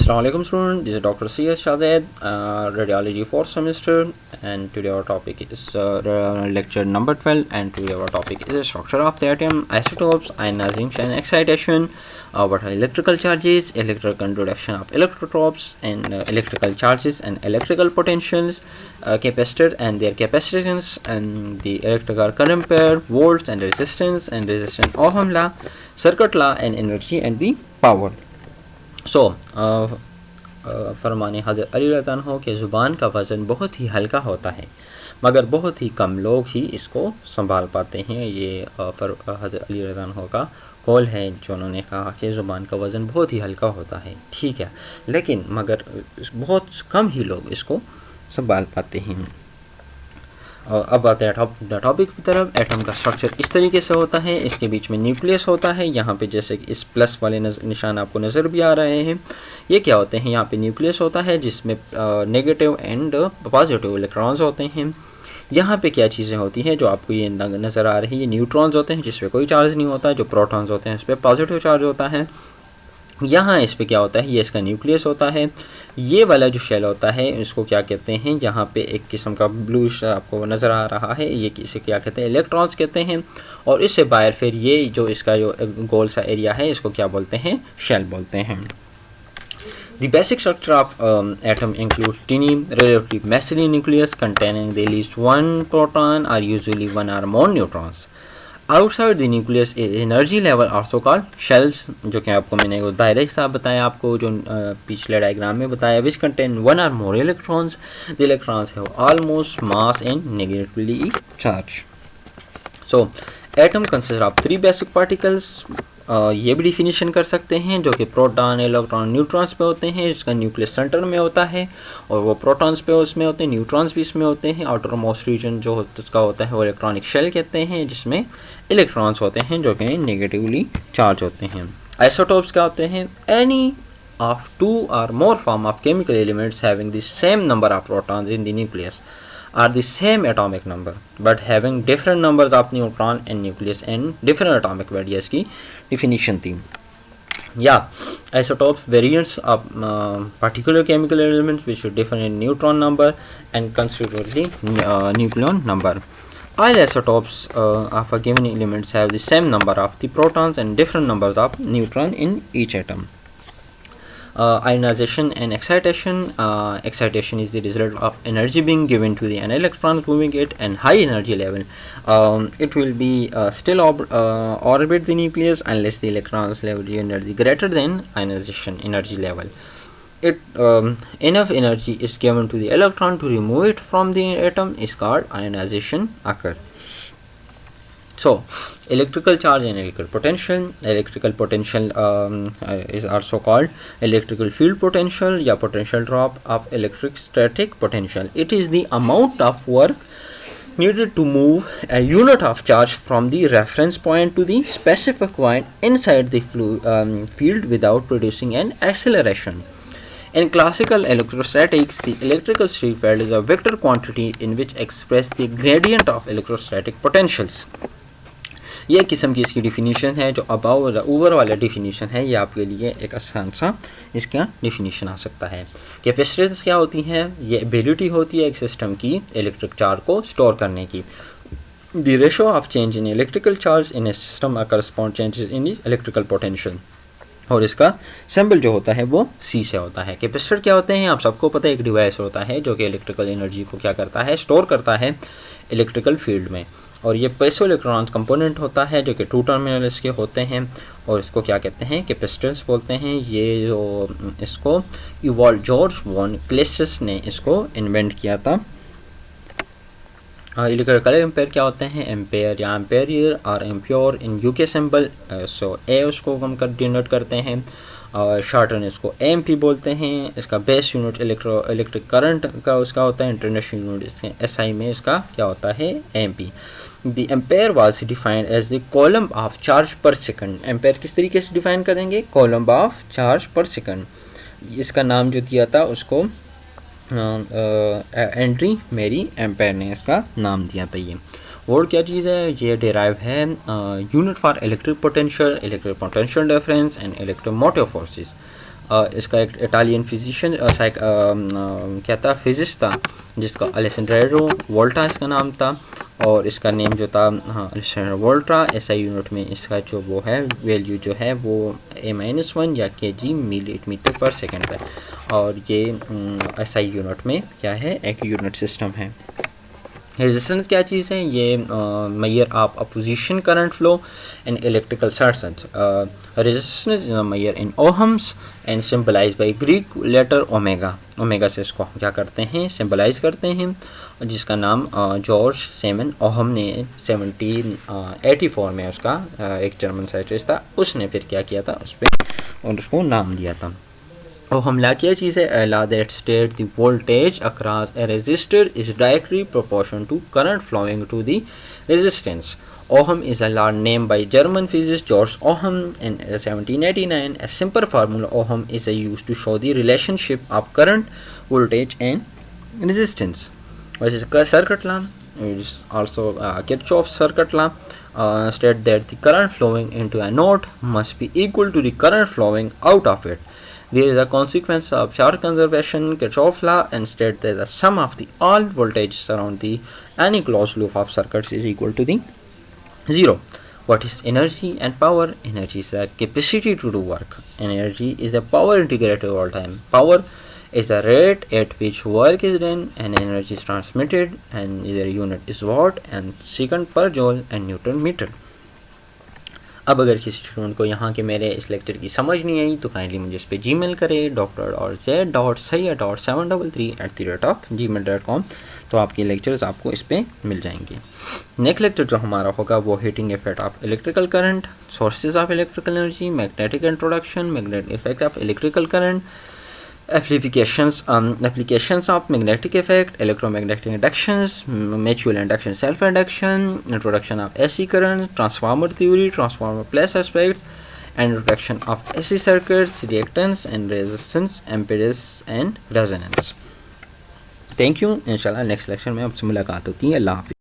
Assalamualaikum student, this is Dr. C.S. Shazad, Radiology 4th semester, and today our topic is lecture number 12, and today our topic is the structure of the atom, isotopes, ionization and excitation, what are electrical charges, electrical introduction of electrotrops, and electrical charges and electrical potentials, capacitors and their capacitance, and the electrical current-ampere, volts and resistance Ohm law, circuit law, and energy and the power. सो फरमाने हज़रत अली रज़ा अन्हु के ज़ुबान का वज़न बहुत ही हल्का होता है मगर बहुत ही कम लोग ही इसको संभाल पाते हैं। ये हज़रत अली रज़ा अन्हु का कौल है जो उन्होंने कहा कि ज़ुबान का वज़न बहुत ही हल्का होता है, ठीक है, लेकिन मगर बहुत कम ही लोग इसको संभाल पाते हैं। अब आते हैं टॉपिक की तरफ। एटम का स्ट्रक्चर इस तरीके से होता है, इसके बीच में न्यूक्लियस होता है, यहाँ पे जैसे कि इस प्लस वाले निशान आपको नज़र भी आ रहे हैं। ये क्या होते हैं, यहाँ पे न्यूक्लियस होता है जिसमें नेगेटिव एंड पॉजिटिव इलेक्ट्रॉन्स होते हैं। यहाँ पे क्या चीज़ें होती हैं जो आपको ये नज़र आ रही है, ये न्यूट्रॉन्स होते हैं जिस पर कोई चार्ज नहीं होता, जो प्रोटॉन्स होते हैं इस पर पॉजिटिव चार्ज होता है। यहाँ इस पे क्या होता है, ये इसका न्यूक्लियस होता है। ये वाला जो शेल होता है इसको क्या कहते हैं, यहाँ पे एक किस्म का ब्लू आपको नज़र आ रहा है, ये इसे क्या कहते हैं, इलेक्ट्रॉन्स कहते हैं। और इससे बाहर फिर ये जो इसका जो गोल सा एरिया है इसको क्या बोलते हैं, शेल बोलते हैं। The basic structure of atom includes tiny, relatively massive nucleus containing at least one proton or usually one or more neutrons. Outside the nucleus is energy level also called shells, जो कि आपको मैंने वो दायरे के साथ बताया, आपको जो पिछले डायग्राम में बताया, which contain one or more electrons. The electrons have almost mass and negatively charged. So atom consists of three basic particles. ये भी डिफिनीशन कर सकते हैं जो कि प्रोटॉन, इलेक्ट्रॉन, न्यूट्रॉन्स पे होते हैं। इसका न्यूक्लियस सेंटर में होता है और वो प्रोटॉन्स पे उसमें होते हैं, न्यूट्रॉन्स भी इसमें होते हैं। आउटर मोस्ट रीजन जो उसका होता है वो इलेक्ट्रॉनिक शेल कहते हैं जिसमें इलेक्ट्रॉन्स होते हैं जो कि नेगेटिवली चार्ज होते हैं। आइसोटोप्स क्या होते हैं, any of two or more form of chemical elements having the same number of protons in the nucleus are the same atomic number but having different numbers of neutron and nucleus and different atomic radius की definition थी। Isotopes variants of particular chemical elements which are different in neutron number and considerably nucleon number. All isotopes of a given elements have the same number of the protons and different numbers of neutron in each atom. Ionization and excitation. Excitation is the result of energy being given to an electron moving at an high energy level. It will be still orbit the nucleus unless the electrons level energy greater than ionization energy level. Enough energy is given to the electron to remove it from the atom is called ionization occur. So electrical charge and electrical potential. Electrical potential is also called electrical field potential या potential drop of electrostatic potential. It is the amount of work needed to move a unit of charge from the reference point to the specific point inside the field without producing an acceleration. In classical electrostatics, the electrical field is a vector quantity in which express the gradient of electrostatic potentials. ये किस्म की इसकी definition है, जो above ऊपर वाला definition है ये आपके लिए एक आसान सा इसका डिफिनीशन आ सकता है। कैपेसिटेंस क्या होती हैं, ये एबिलिटी होती है एक सिस्टम की इलेक्ट्रिक चार्ज को स्टोर करने की। The ratio of change in electrical charge in A system correspond changes in the electrical potential, और इसका सिंबल जो होता है वो सी से होता है। कैपेसिटर क्या होते हैं, आप सबको पता है, एक डिवाइस होता है जो कि इलेक्ट्रिकल एनर्जी को क्या करता है, स्टोर करता है इलेक्ट्रिकल फील्ड में। और ये पैसो इलेक्ट्रॉन्स कंपोनेंट होता है जो कि टू टर्मिनल इसके होते हैं और इसको क्या कहते हैं, कैपेसिटेंस बोलते हैं। ये जो इसको जॉर्ज वॉन क्लेसिस ने इसको इन्वेंट किया था। इलेक्ट्रिकल एम्पेयर क्या होते हैं, एम्पेयर या एम्पेयर और एम्प्योर इन यूके सिंबल, सो ए उसको हम डिनोट करते हैं, शॉर्टन इसको एएमपी बोलते हैं। इसका बेस यूनिट इलेक्ट्रिक करंट का उसका होता है, इंटरनेशनल यूनिट इसके एसआई में इसका क्या होता है, AMP. The ampere was defined as the coulomb of charge per second. Ampere किस तरीके से डिफाइन करेंगे, coulomb of charge per second. इसका नाम जो दिया था उसको एंट्री मेरी एम्पेयर ने इसका नाम दिया था। ये वोल्ट क्या चीज़ है, ये डिराइव है unit for electric potential difference and electromotive forces. इसका एक इटालियन फिजिशियन क्या था, फिजिस्ट था, जिसका अलेसेंड्रो वोल्टा इसका नाम था, और इसका नेम जो था, हाँ, अलेसेंड्रो वोल्टा। SI यूनिट में इसका जो वो है वैल्यू जो है वो A-1 या kg मिलीमीटर पर सेकेंड है, और ये SI यूनिट में क्या है, एक यूनिट सिस्टम है। रेजिस्टेंस क्या चीज़ है, ये measure of opposition current flow in electrical circuits. Resistance is a measure in ohms and symbolized by Greek letter omega. Omega से इसको क्या करते हैं, सिम्बलाइज करते हैं, जिसका नाम जॉर्ज सेमन ओहम ने 1784 में उसका एक जर्मन साइंटिस्ट था, उसने फिर क्या किया था, उस पर और उसको नाम दिया था। Ohm law क्या चीज़ है, a law that states the voltage across a resistor is directly proportional to current flowing to the resistance. Ohm is a law named by German physicist George Ohm in 1789. A simple formula Ohm is used to show the relationship of current, voltage, and resistance. What is circuit law? It is also Kirchhoff's circuit law. State that the current flowing into a node must be equal to the current flowing out of it. There is a consequence of charge conservation, Kirchhoff's law, and state that the sum of the all voltages around the any closed loop of circuits is equal to the 0. What is energy and power? Energy is the capacity to do work. Energy is the power integrated over time. Power is the rate at which work is done and energy is transmitted, and their unit is watt and second per joule and Newton meter. अब अगर किसी student को यहाँ के मेरे इस lecture की समझ नहीं आई तो काइंडली मुझे इस पर जीमेल करें dr.z.sayya.733@gmail.com, तो आपके लेक्चर्स आपको इस पर मिल जाएंगे। नेक्स्ट लेक्चर जो हमारा होगा वो heating effect of electrical current, sources of electrical energy, magnetic introduction, magnetic effect of electrical current, applications of magnetic effect, electromagnetic inductions, mutual induction, self-induction, introduction of AC current, transformer theory, transformer plus aspects, and introduction of AC circuits, reactance and resistance, impedance and resonance. Thank you. इंशाल्लाह next lecture में आपसे मुलाकात होती है। अल्लाह हाफिज़।